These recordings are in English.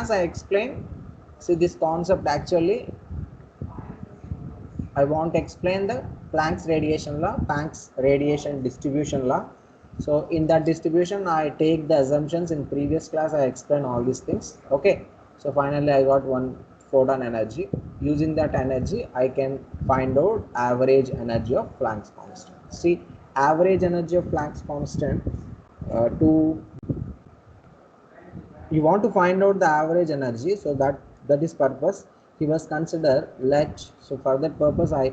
As I explained, see this concept actually I want to explain the Planck's radiation law, Planck's radiation distribution law. So in that distribution, I take the assumptions in previous class. I explain all these things. Okay. So finally, I got one photon energy. Using that energy, I can find out average energy of Planck's constant. See, average energy of Planck's constant. To you want to find out the average energy, so that is purpose he was consider let. So for that purpose I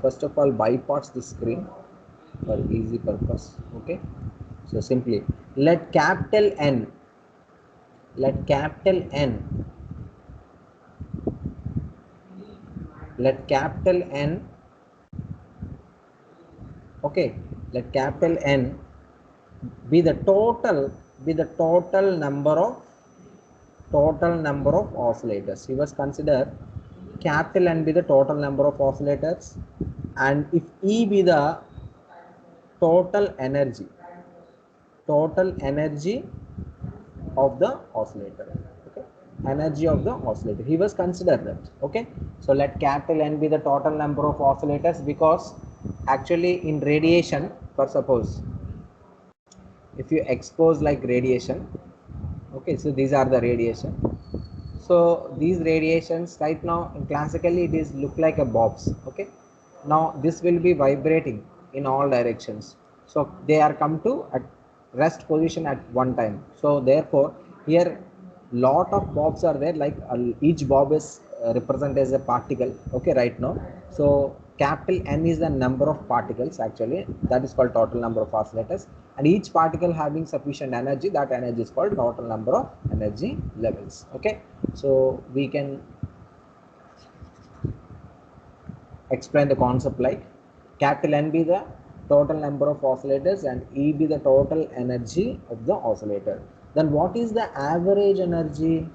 first of all bypass the screen for easy purpose. Okay, so simply let capital N, let capital N, let capital N, okay, let capital N be the total, be the total number of oscillators. He was consider capital N be the total number of oscillators, and if E be the total energy, total energy of the oscillator. Okay, energy of the oscillator. He was consider that. Okay, so let capital N be the total number of oscillators, because actually in radiation, for suppose if you expose like radiation, okay, so these are the radiation. So these radiations right now in classically it is look like a bobs. Okay, now this will be vibrating in all directions, so they are come to at rest position at one time. So therefore here lot of bobs are there, like each bob is represented as a particle. Okay, right now, so capital N is the number of particles actually, that is called total number of oscillators, and each particle having sufficient energy, that energy is called total number of energy levels. Okay, so we can explain the concept like capital N be the total number of oscillators and E be the total energy of the oscillator. Then what is the average energy?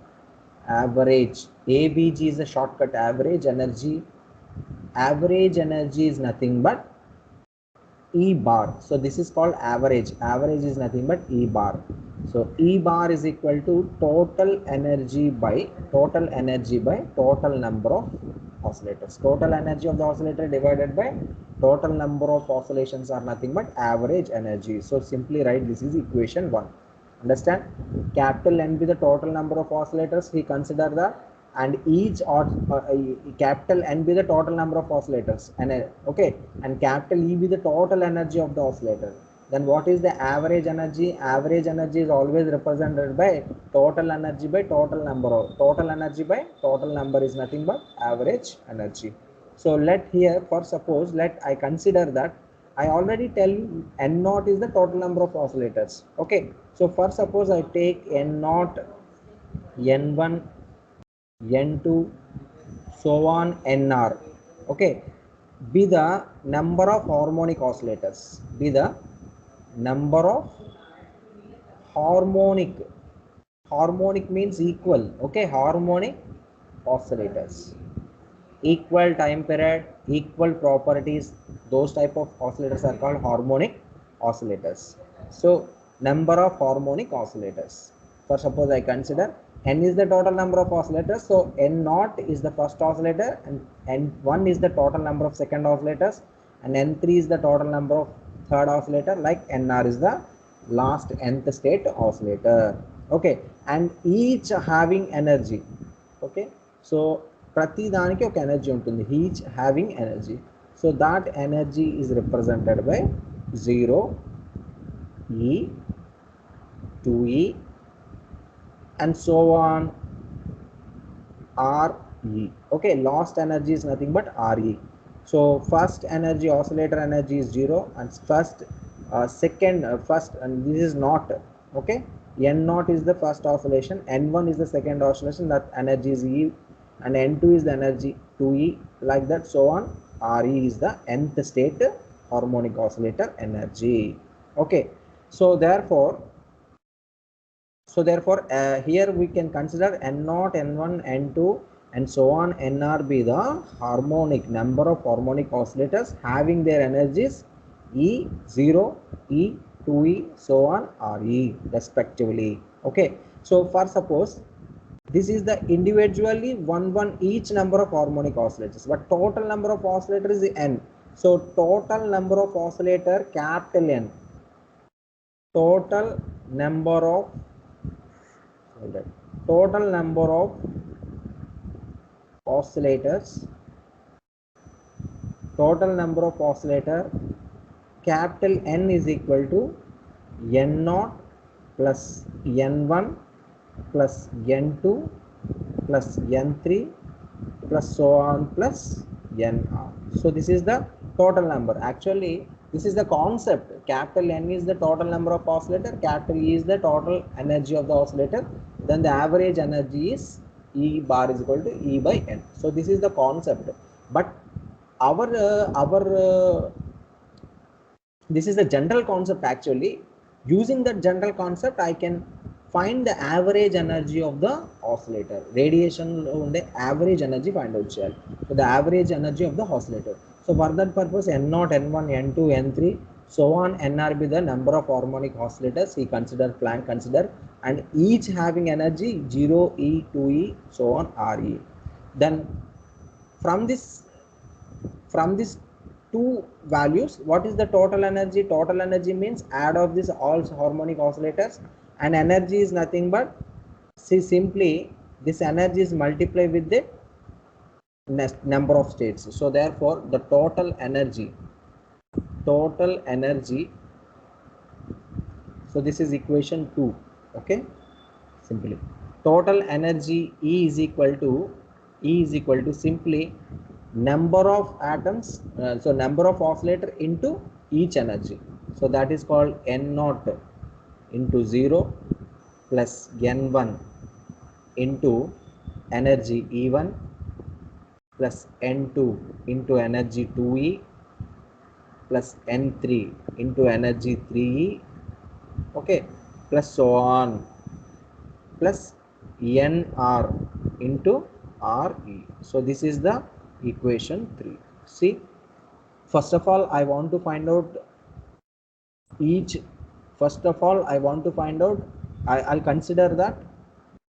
Average, ABG is a shortcut. Average energy, average energy is nothing but E bar. So this is called average. Average is nothing but E bar. So E bar is equal to total energy by total number of oscillators. Total energy of the oscillator divided by total number of oscillations are nothing but average energy. So simply write this is equation 1. Understand? Capital N be the total number of oscillators. He consider the, and each or capital N be the total number of oscillators, and okay, and capital E be the total energy of the oscillator. Then what is the average energy? Average energy is always represented by total energy by total number of, total energy by total number is nothing but average energy. So let here, for suppose, let I consider that I already tell you N naught is the total number of oscillators. Okay, so for suppose I take N naught, N1, N2, so on NR. Okay, be the number of harmonic oscillators. Be the number of harmonic. Harmonic means equal. Okay, harmonic oscillators. Equal time period, equal properties. Those type of oscillators are called harmonic oscillators. So number of harmonic oscillators. For suppose I consider N is the total number of oscillators, so N naught is the first oscillator, and N1 is the total number of second oscillators, and N3 is the total number of third oscillator, like NR is the last nth state oscillator. Okay, and each having energy. Okay, so ప్రతి దానికి ఒక energy ఉంటుంది, each having energy. So that energy is represented by 0, E, 2E and so on, RE. Okay, lost energy is nothing but RE. So first energy, oscillator energy is 0, and first second first, and this is not. Okay, N naught is the first oscillation, N1 is the second oscillation, that energy is E, and N2 is the energy 2E, like that, so on. RE is the nth state harmonic oscillator energy. Okay, so therefore here we can consider N0, N1, N2 and so on NR be the harmonic number of harmonic oscillators having their energies E0, E2E, so on, RE respectively. Okay, so for suppose This is the individually one each number of harmonic oscillators, but total number of oscillators is n. So total number of oscillator capital N, total number of total number of oscillators, total number of oscillator capital N is equal to N0 plus N1 plus N2 plus N3 plus so on plus Nr. So this is the total number. Actually this is the concept. Capital N is the total number of oscillator, capital E is the total energy of the oscillator, then the average energy is E bar is equal to E by N. So this is the concept, but this is the general concept. Actually using that general concept I can find the average energy of the oscillator. Radiation unde average energy find out cheyali. So the average energy of the oscillator. So for that purpose N0, N1, N2, N3 so on, Nr be the number of harmonic oscillators he consider, Planck consider, and each having energy 0, E, 2E so on Re. Then from this two values, what is the total energy? Total energy means add of this all harmonic oscillators, and energy is nothing but simply this energy is multiplied with the number of states. So therefore the total energy, so this is equation 2. Okay, simply total energy E is equal to simply number of atoms, so number of oscillator into each energy. So that is called N0 into 0 plus N1 into energy E1 plus N2 into energy 2E plus N3 into energy 3E, okay, plus so on, plus Nr into Re. So this is the equation 3. See, first of all I want to find out I'll consider that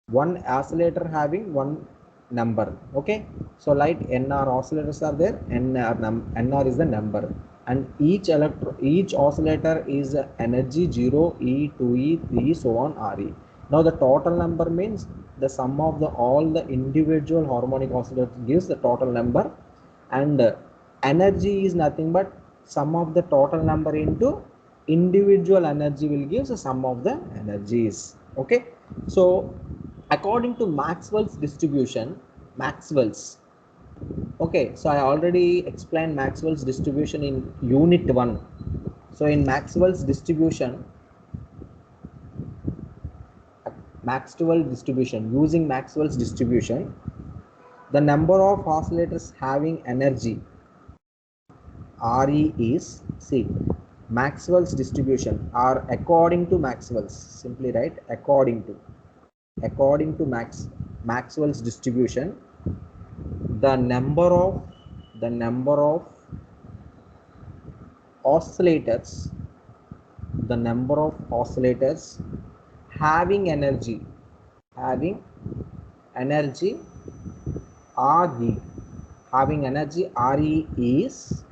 one oscillator having one number. Okay, so like Nr oscillators are there, Nr is the number, and each oscillator is energy 0, E, 2E, 3, so on Re. Now the total number means the sum of all the individual harmonic oscillators gives the total number, and energy is nothing but sum of the total number into individual energy will give the sum of the energies. Okay, so according to Maxwell's distribution, okay, so I already explained Maxwell's distribution in unit 1. So in Maxwell's distribution, using Maxwell's distribution, the number of oscillators having energy Re is, see, Maxwell's distribution, or according to Maxwell's, simply write according to Maxwell's distribution, the number of oscillators having energy Re is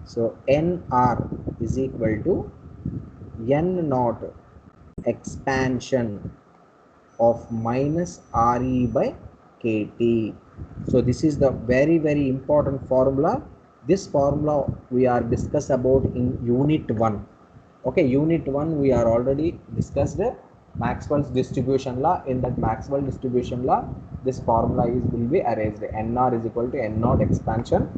so Nr is equal to N0 expansion of minus Re by Kt. So this is the very important formula. This formula we are discussed about in unit 1. Okay, unit 1 we are already discussed Maxwell's distribution law. In that Maxwell distribution law, this formula will be arranged. Nr is equal to N0 expansion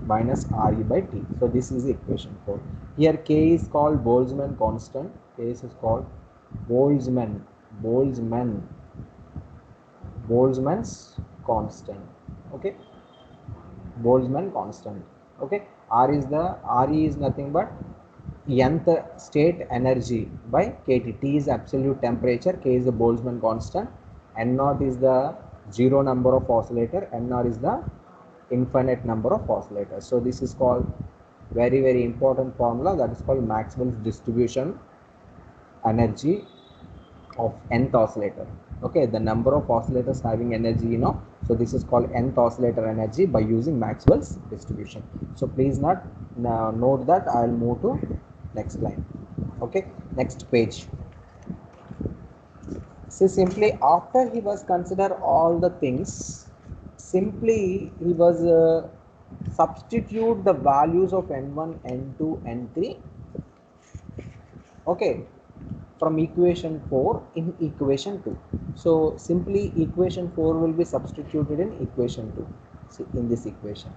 minus Re by T. So this is equation 4. Here K is called Boltzmann constant. K is called Boltzmann's constant. Okay, Boltzmann constant. Okay, Re is nothing but nth state energy by Kt. T is absolute temperature, K is the Boltzmann constant, N0 is the zero number of oscillator, Nr is the infinite number of oscillators. So this is called very important formula, that is called Maxwell's distribution energy of nth oscillator. Okay, the number of oscillators having energy, so this is called nth oscillator energy by using Maxwell's distribution. So please not now note that. I'll move to next line. Okay, next page. See, simply after he was consider all the things, simply he was substitute the values of n1, n2, n3. Okay, from equation 4 in equation 2. So simply equation 4 will be substituted in equation 2. See, in this equation.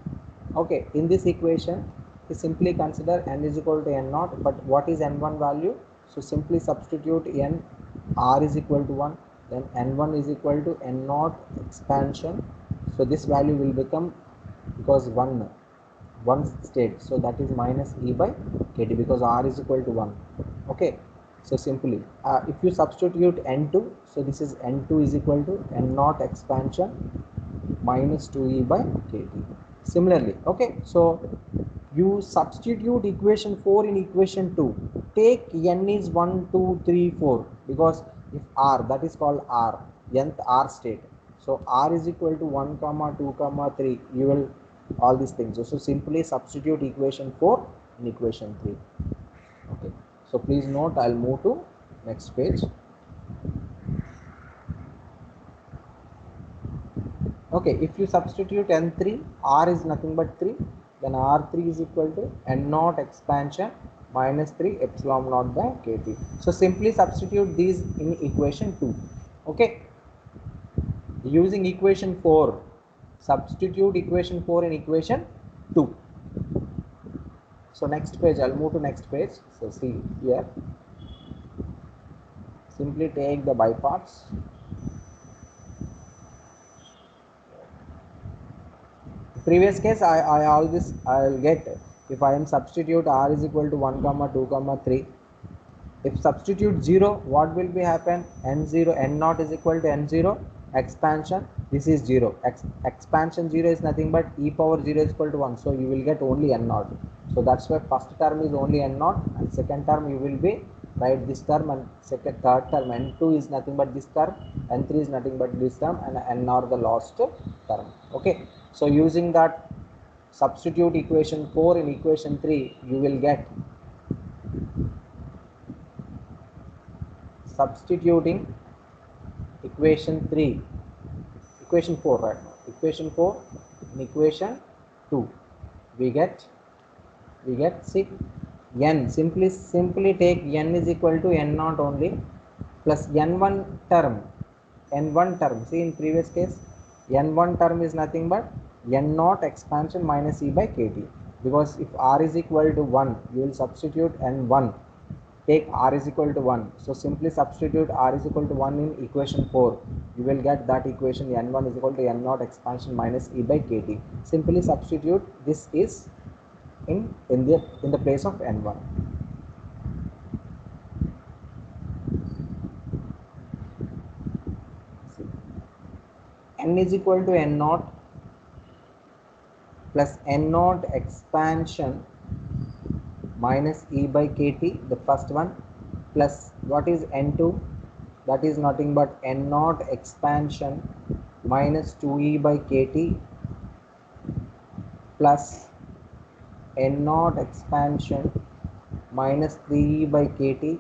Okay, in this equation we simply consider n is equal to n naught, but what is n1 value? So simply substitute n, r is equal to 1, then n1 is equal to n naught expansion. So this value will become, because one state, so that is minus e by kt, because r is equal to 1. Okay, so simply if you substitute n2, so this is n2 is equal to n naught expansion minus 2e by kt. Similarly, okay, so you substitute equation 4 in equation 2. Take n is 1, 2, 3, 4, because if r, that is called r, nth r state. So r is equal to 1 comma 2 comma 3, you will all these things. So simply substitute equation 4 in equation 3. Okay, so please note, I'll move to next page. Okay, if you substitute n3, r is nothing but 3, then r3 is equal to n naught expansion minus 3 epsilon naught by kt. So simply substitute these in equation 2. Okay, using equation 4, substitute equation 4 in equation 2. So next page, I'll move to next page. So see here, simply take the by parts. Previous case, I'll get, if I am substitute r is equal to 1 comma 2 comma 3. If substitute 0, what will be happen? N0, n naught is equal to n0 expansion. This is 0. Expansion 0 is nothing but e power 0 is equal to 1. So you will get only n naught. So that's why first term is only n naught, and second term you will be write this term, and third term n2 is nothing but this term, n3 is nothing but this term, and n are the last term. Okay, so using that, substitute equation 4 in equation 3, you will get, substituting equation 3, equation 4 right now, equation 4 in equation 2, we get see, n, simply take n is equal to n naught only, plus n1 term, see, in previous case n1 term is nothing but n naught expansion minus e by kt, because if r is equal to 1, you will substitute n1, take r is equal to 1. So simply substitute r is equal to 1 in equation 4. You will get that equation, n1 is equal to n naught expansion minus e by kt. Simply substitute this is in the place of n1. See, n is equal to n naught plus n naught expansion minus e by kt, the first one, plus what is n2, that is nothing but n naught expansion minus 2e by kt plus n naught expansion minus 3e by kt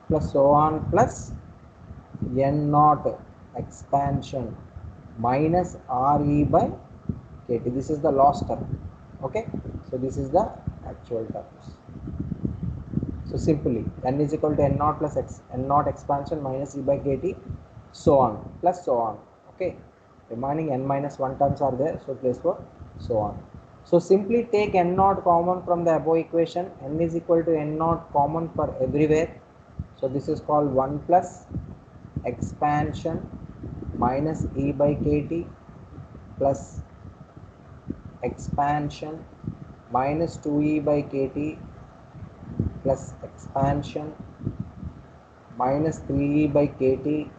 plus so on, plus n naught expansion minus re by kt. This is the last term. Okay, so this is the actual terms. So simply n is equal to n naught plus n naught expansion minus e by kt, so on, plus so on. Okay, remaining n minus 1 terms are there, so place for so on. So simply take n naught common from the above equation. N is equal to n naught common for everywhere. So this is called 1 plus expansion minus e by kt plus expansion minus 2e by kt plus expansion minus 3e by kt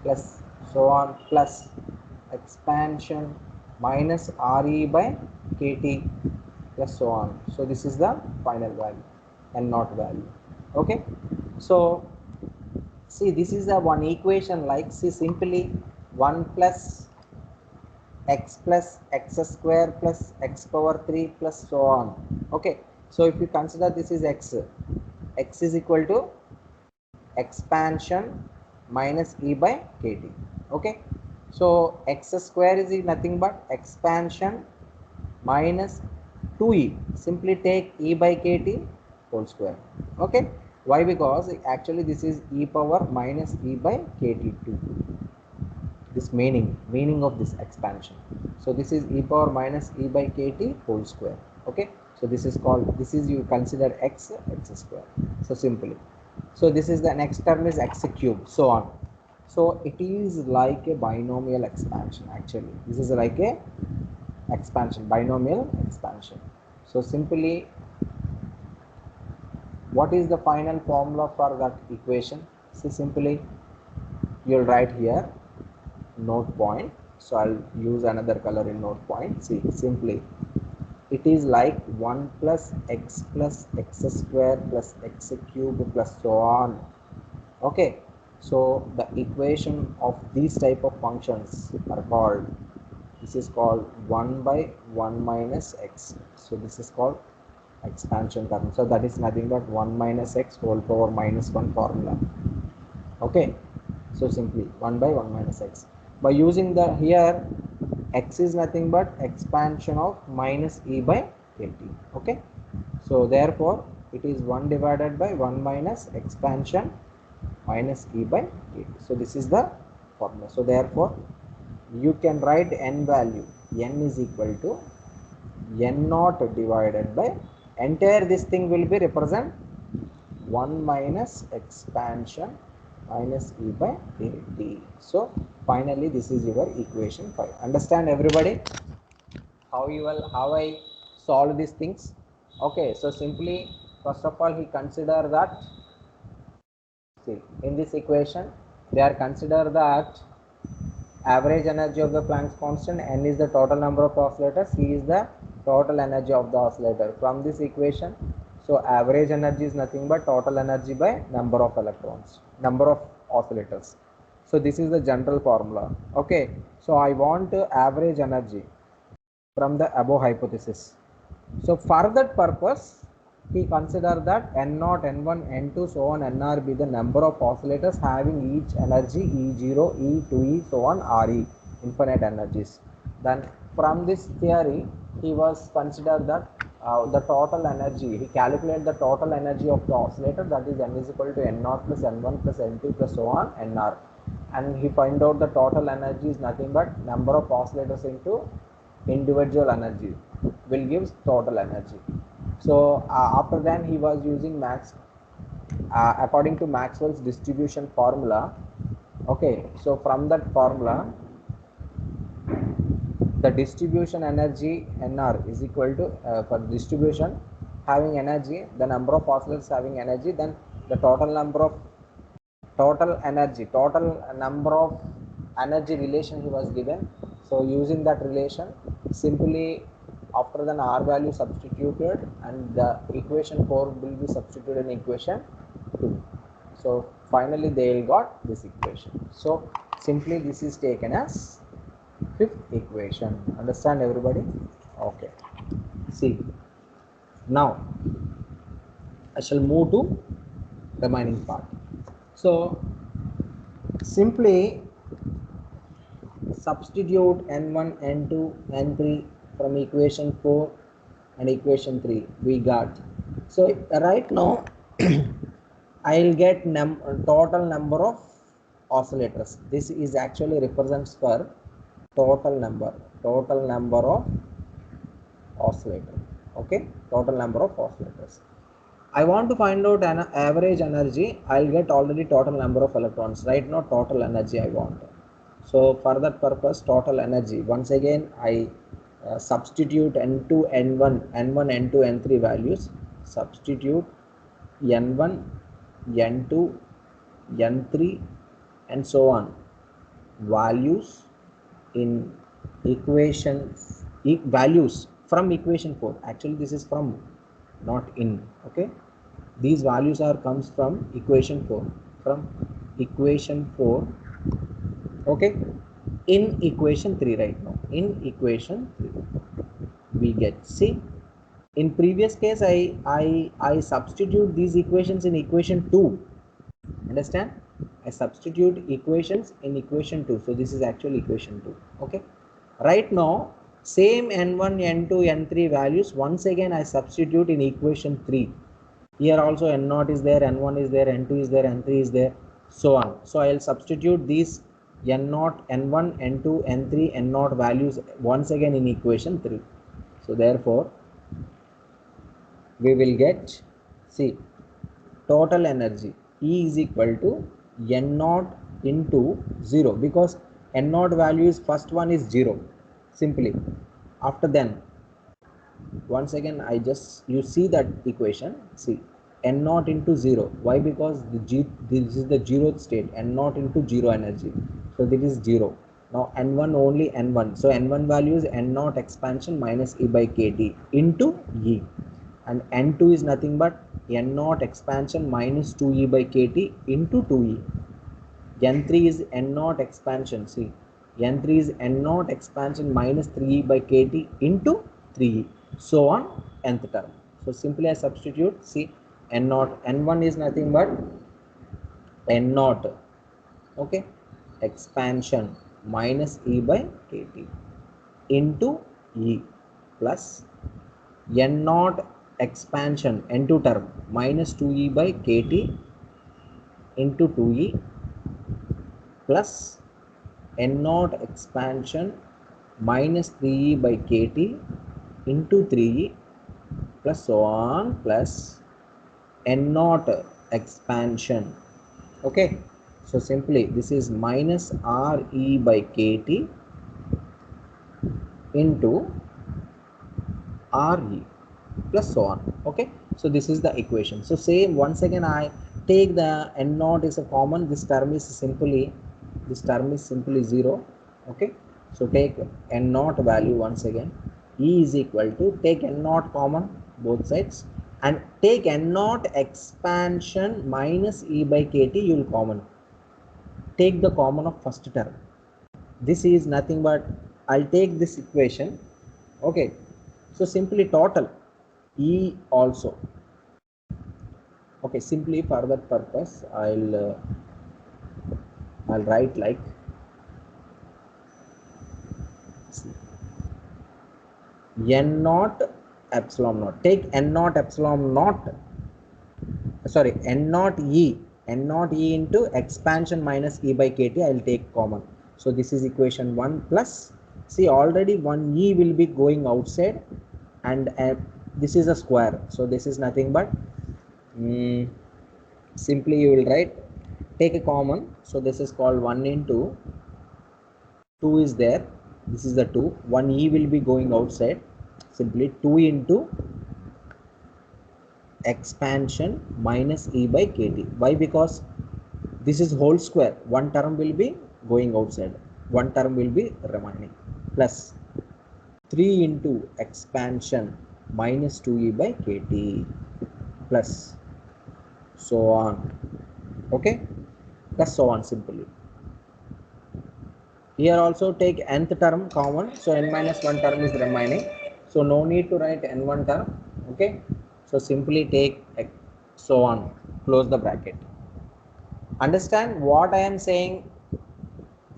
plus so on, plus expansion minus re by kt plus so on. So this is the final value, n naught value. Okay, so See, this is a one equation, like, see, simply 1 plus x square plus x power 3 plus so on. Okay, so if you consider this is x is equal to expansion minus e by kt. Okay, so x square is nothing but expansion minus 2e. Simply take e by kt whole square. Okay, why? Because actually this is e power minus e by kt2, this meaning of this expansion. So this is e power minus e by kt whole square. Okay, so this is called, this is, you consider x square. So simply, so this is the next term is x cube, so on. So it is like a binomial expansion. Actually this is like a expansion, binomial expansion. So simply, what is the final formula for that equation? So simply you'll write here note point. So I'll use another color in note point. See, simply it is like 1 plus x square plus x cube plus so on. Okay, so the equation of these type of functions are called, this is called 1 by 1 minus x. So this is called expansion term. So that is nothing but 1 minus x whole power minus 1 formula. Okay, so simply 1 by 1 minus x. By using the here, x is nothing but expansion of minus e by kt. Okay, so therefore it is 1 divided by 1 minus expansion minus e by kt. So this is the formula. So therefore you can write n value, n is equal to n naught divided by, entire this thing will be represent 1 minus expansion minus e by kt. So finally this is your equation 5. Understand everybody how I solve these things? Okay, so simply first of all he consider that, see, in this equation they are consider that average energy of the Planck's constant, n is the total number of oscillators, c is the total energy of the oscillator. From this equation, so average energy is nothing but total energy by number of electrons, number of oscillators. So this is the general formula. Okay, so I want average energy from the above hypothesis. So for that purpose, he consider that N0, N1, N2, so on, Nr be the number of oscillators having each energy E0, E2E, so on, Re, infinite energies. Then from this theory, he was consider that the total energy, he calculated the total energy of the oscillator, that is N is equal to N0 plus N1 plus N2 plus so on, Nr. And he find out the total energy is nothing but number of oscillators into individual energy will give total energy. So after then he was using according to Maxwell's distribution formula. Okay, so from that formula, the distribution energy Nr is equal to for distribution having energy, the number of oscillators having energy, then the total number of total number of energy relation he was given. So using that relation, simply after the R value substituted and the equation 4 will be substituted in equation 2. So finally they will got this equation. So simply this is taken as fifth equation. Understand everybody? Okay. See, now I shall move to remaining part. So simply substitute n1, n2, n3 from equation 4 and equation 3 we got. So right now I'll get total number of oscillators. This is actually represents for total number of oscillator. Okay, total number of oscillators. I want to find out an average energy. I'll get already total number of electrons. Right now total energy I want. So for that purpose, total energy, once again I substitute n2, n1, n2, n3 values, substitute n1, n2, n3 and so on values in equation, values from equation 4. Actually this is from, not in. Okay, these values are comes from equation 4, from equation 4, okay, in equation 3 right now. In equation 3 we get, see, in previous case I substitute these equations in equation 2. Understand? I substitute equations in equation 2. So this is actually equation 2. Okay. Right now, same n1, n2, n3 values once again I substitute in equation 3. Here also n0 is there, n1 is there, n2 is there, n3 is there, so on. So I will substitute these n0, n1, n2, n3, n0 values once again in equation 3. So therefore, we will get, see, total energy E is equal to n0 into 0, because n0 value is first one is 0 simply. After then, once again I just, you see that equation, see, n0 into 0. Why? Because this is the zeroth state, n0 into 0 energy, so this is 0. Now n1 only n1, so n1 value is n0 expansion minus E by kT into E, and n2 is nothing but n0 expansion minus 2E by kT into 2E. n3 is n0 expansion, see, n3 is n0 expansion minus 3E by kT into 3E, so on nth term. So simply I substitute, see, n0, n1 is nothing but n0, okay, expansion minus E by kT into E plus n0 expansion, n2 term, minus 2E by kT into 2E plus n0 expansion minus 3E by kT into 3E plus so on, plus n0 expansion, okay. So simply this is minus RE by kT into RE plus so on, okay. So this is the equation. So say once again I take the n0 is a common, this term is simply 0, okay. So take n0 value once again, E is equal to, take n0 common both sides and take n0 expansion minus E by kT, you will common, take the common of first term. This is nothing but, I'll take this equation, okay. So simply total E also, okay. Simply for that purpose I'll write like, n0 epsilon naught, take n0 epsilon naught, sorry, n0 E into expansion minus E by kT, I will take common. So this is equation 1 plus, see, already one E will be going outside, and this is a square, so this is nothing but simply you will write, take a common, so this is called 1 into 2 is there, this is the 2, 1 E will be going outside, simply 2 into expansion minus E by kT. Why? Because this is whole square, one term will be going outside, one term will be remaining, plus 3 into expansion minus 2E by kT plus so on, okay, plus so on simply. Here also take nth term common, so n minus 1 term is remaining, so no need to write n1 term, okay. So simply take so on, close the bracket. Understand what I am saying?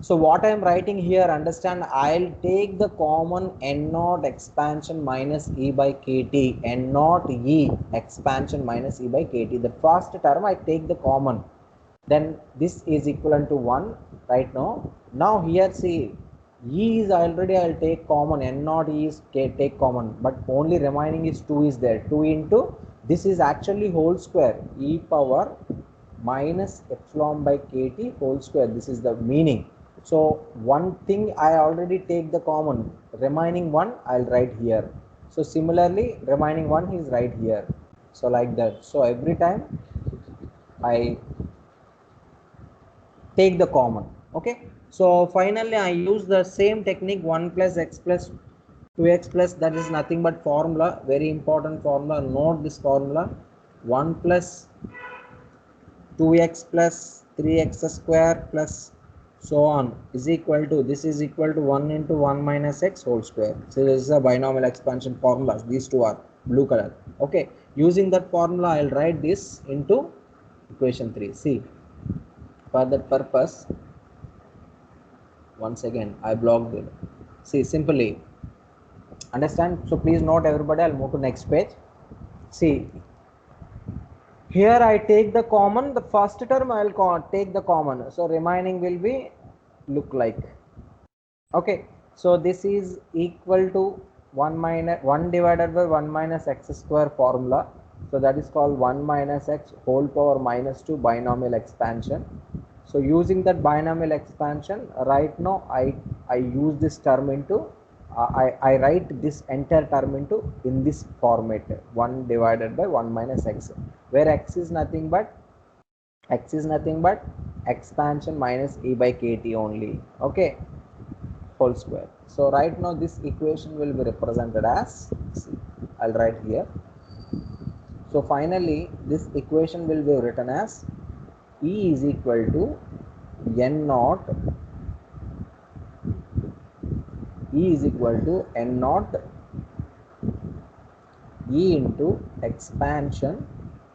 So what I am writing here, understand, I'll take the common n0 expansion minus E by kT, n0 E expansion minus E by kT. The first term I take the common, then this is equivalent to 1 right now. Now here see, E is already, I'll take common, n0 E is take common, but only remaining is 2 is there, 2 into, this is actually whole square, E power minus epsilon by kT whole square, this is the meaning. So one thing I already take the common, remaining one I'll write here. So similarly remaining one is right here, so like that. So every time I take the common, okay. So finally I use the same technique, 1 plus x plus 2x plus, that is nothing but formula, very important formula, note this formula, 1 plus 2x plus 3x square plus so on is equal to, this is equal to 1 into 1 minus x whole square. So this is a binomial expansion formulas. These two are blue color. Okay, using that formula I'll write this into equation 3. See, for that purpose, once again I blocked it. See, simply understand. So please note everybody. I'll move to next page. See, here I take the common, the first term I will take the common, so remaining will be look like. Okay, so this is equal to 1 divided by 1 minus x square formula. So that is called 1 minus x whole power minus 2 binomial expansion. So using that binomial expansion, right now I use this term into I write this entire term into in this format, 1 divided by 1 minus x, where x is nothing but expansion minus e by kt only. Okay, whole square. So right now this equation will be represented as, see, I'll write here. So finally this equation will be written as E is equal to n naught, E is equal to n naught E into expansion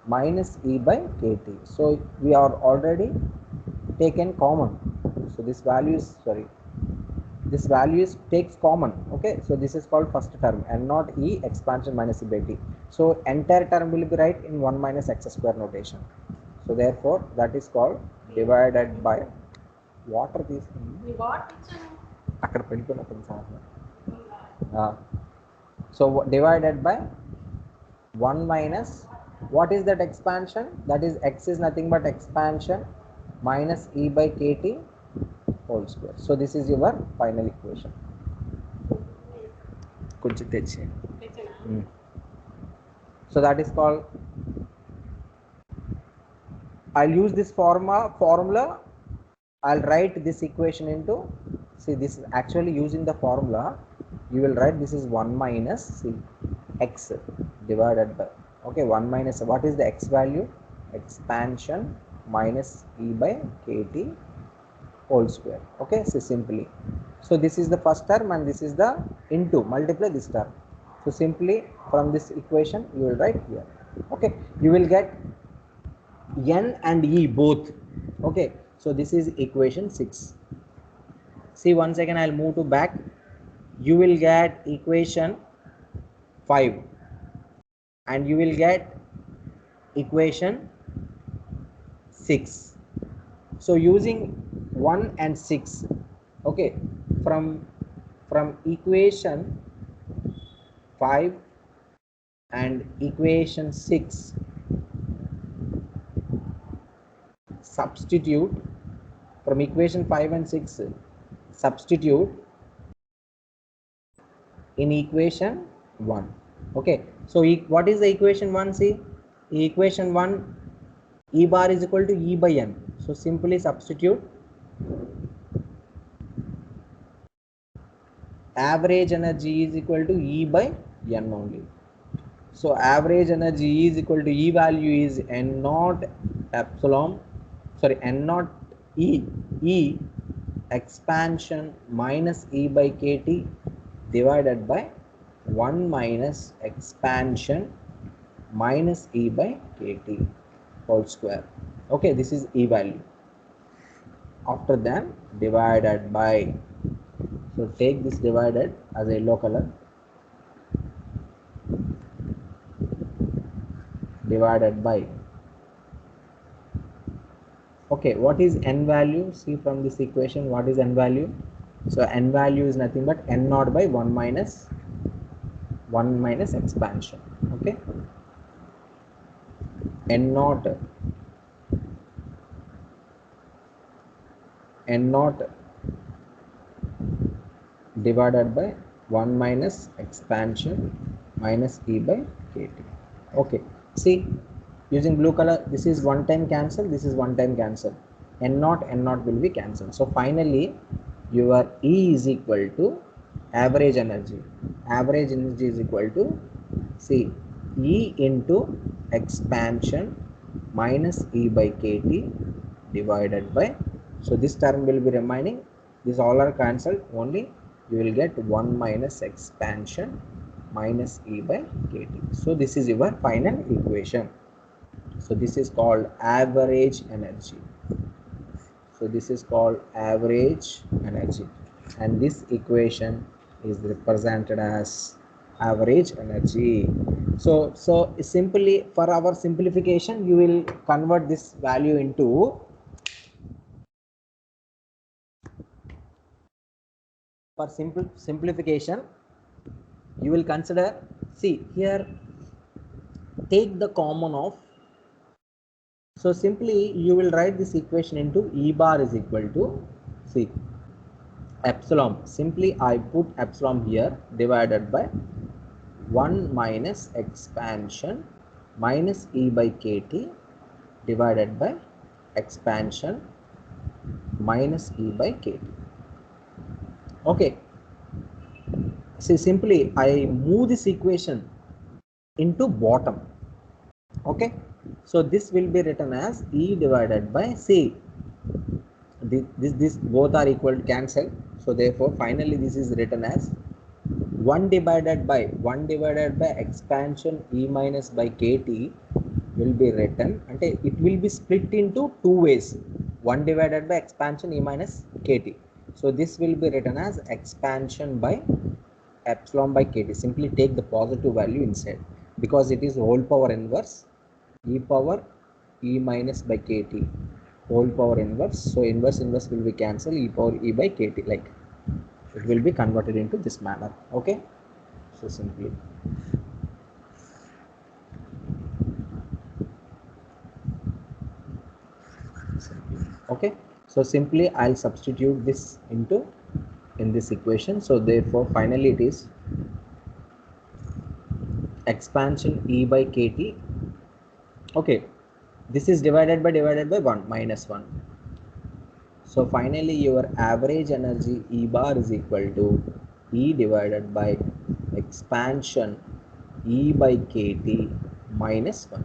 minus E by kt. So we are already taken common. So this value is, sorry, this value is takes common. Okay, so this is called first term, n naught E expansion minus E by t. So entire term will be right in 1 minus x square notation. So therefore that is called divided by water this అక్కడ పెట్టుకున్న so divided by 1 minus, what is that expansion? That is x is nothing but expansion minus e by kt whole square. So this is your final equation. So that is called, I'll use this formula. I'll write this equation into, see, this is actually using the formula. You will write this is 1 minus, see, x divided by, okay, 1 minus, what is the x value? Expansion minus e by kt whole square. Okay, so simply, so this is the first term and this is the into, multiply this term. So simply from this equation you will write here. Okay, you will get n and e both. Okay, so this is equation 6. See, once again I'll move to back. You will get equation 5 and you will get equation 6. So using 1 and 6, okay, from equation 5 and equation 6, substitute from equation 5 and 6, substitute in equation 1. Okay, so what is the equation 1? See, equation 1, E bar is equal to E by N. So simply substitute average energy is equal to E by N only. So average energy is equal to E value is N naught epsilon, sorry, N naught E expansion minus E by kt divided by 1 minus expansion minus E by kt whole square. Okay, this is E value. After that, divided by, so take this divided as a yellow color, divided by, okay, what is n value? See from this equation, what is n value? So n value is nothing but n naught by 1 minus expansion. Okay, n naught divided by 1 minus expansion minus E by kt. Okay, see, using blue color, this is one time cancel, this is one time cancel, n naught will be cancelled. So finally your E is equal to average energy is equal to, see, E into expansion minus E by kt divided by, so this term will be remaining, this all are cancelled, only you will get 1 minus expansion minus E by kT. So this is your final equation. So this is called average energy. So this is called average energy, and this equation is represented as average energy. So simply, for our simplification, you will convert this value into, for simplification, you will consider, see here, take the common of, so simply you will write this equation into E bar is equal to, see, epsilon, simply I put epsilon here, divided by 1 minus expansion minus E by kT divided by expansion minus E by kT. Okay, see, simply I move this equation into bottom. Okay, so this will be written as E divided by C. This both are equal to cancel, so therefore finally this is written as 1 divided by expansion E minus by kT will be written, and it will be split into two ways, 1 divided by expansion E minus kT. So this will be written as expansion by epsilon by kT. Simply take the positive value inside, because it is whole power inverse E power E minus by kT whole power inverse. So inverse will be cancelled, E power E by kT, like it will be converted into this manner. Okay, so simply okay, so simply I'll substitute this into in this equation. So therefore finally it is expansion E by kT. Okay, this is divided by 1 minus 1. So finally your average energy E bar is equal to E divided by expansion E by kT minus 1.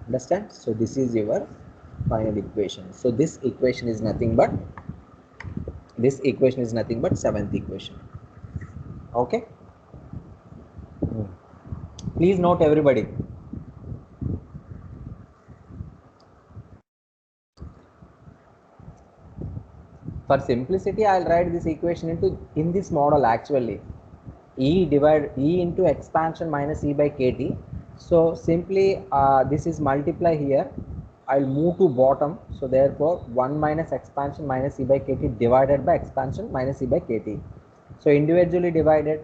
Understand? So this is your final equation. So this equation is nothing but seventh equation. Okay, please note everybody. For simplicity, I'll write this equation in this model actually. E into expansion minus E by kT. So simply this is multiply here. I'll move to bottom. So therefore 1 minus expansion minus E by kT divided by expansion minus E by kT. So individually divided.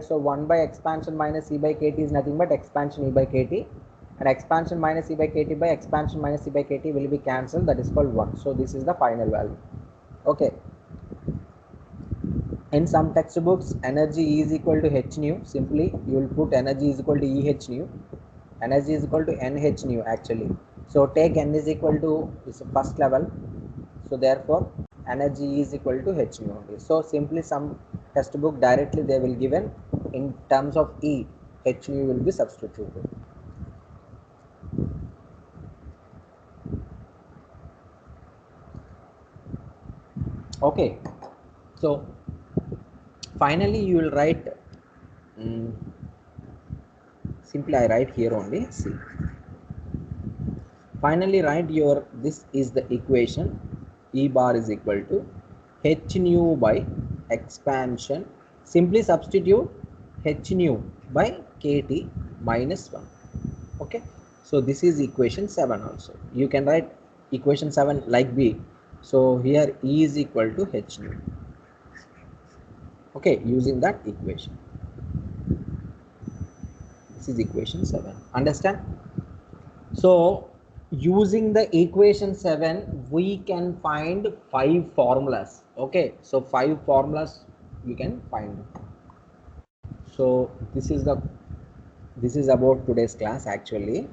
So 1 by expansion minus E by kT is nothing but expansion E by kT. And expansion minus E by kT by expansion minus E by kT will be cancelled. That is called 1. So this is the final value. Okay. In some textbooks, energy E is equal to h nu. Simply you will put energy is equal to Eh nu. Energy is equal to Nh nu actually. So take N is equal to this first level. So therefore energy is equal to h nu only. So simply some textbook directly they will given in terms of E, h nu will be substituted. Okay, so finally you will write simply I write here only. See, finally write your, this is the equation. E bar is equal to h nu by expansion, simply substitute h nu by kT minus 1. Okay, so this is equation 7 also. You can write equation 7 like B. So here E is equal to h nu. Okay, using that equation. This is equation 7. Understand? So using the equation 7, we can find 5 formulas. Okay, so 5 formulas you can find. So this is about today's class actually.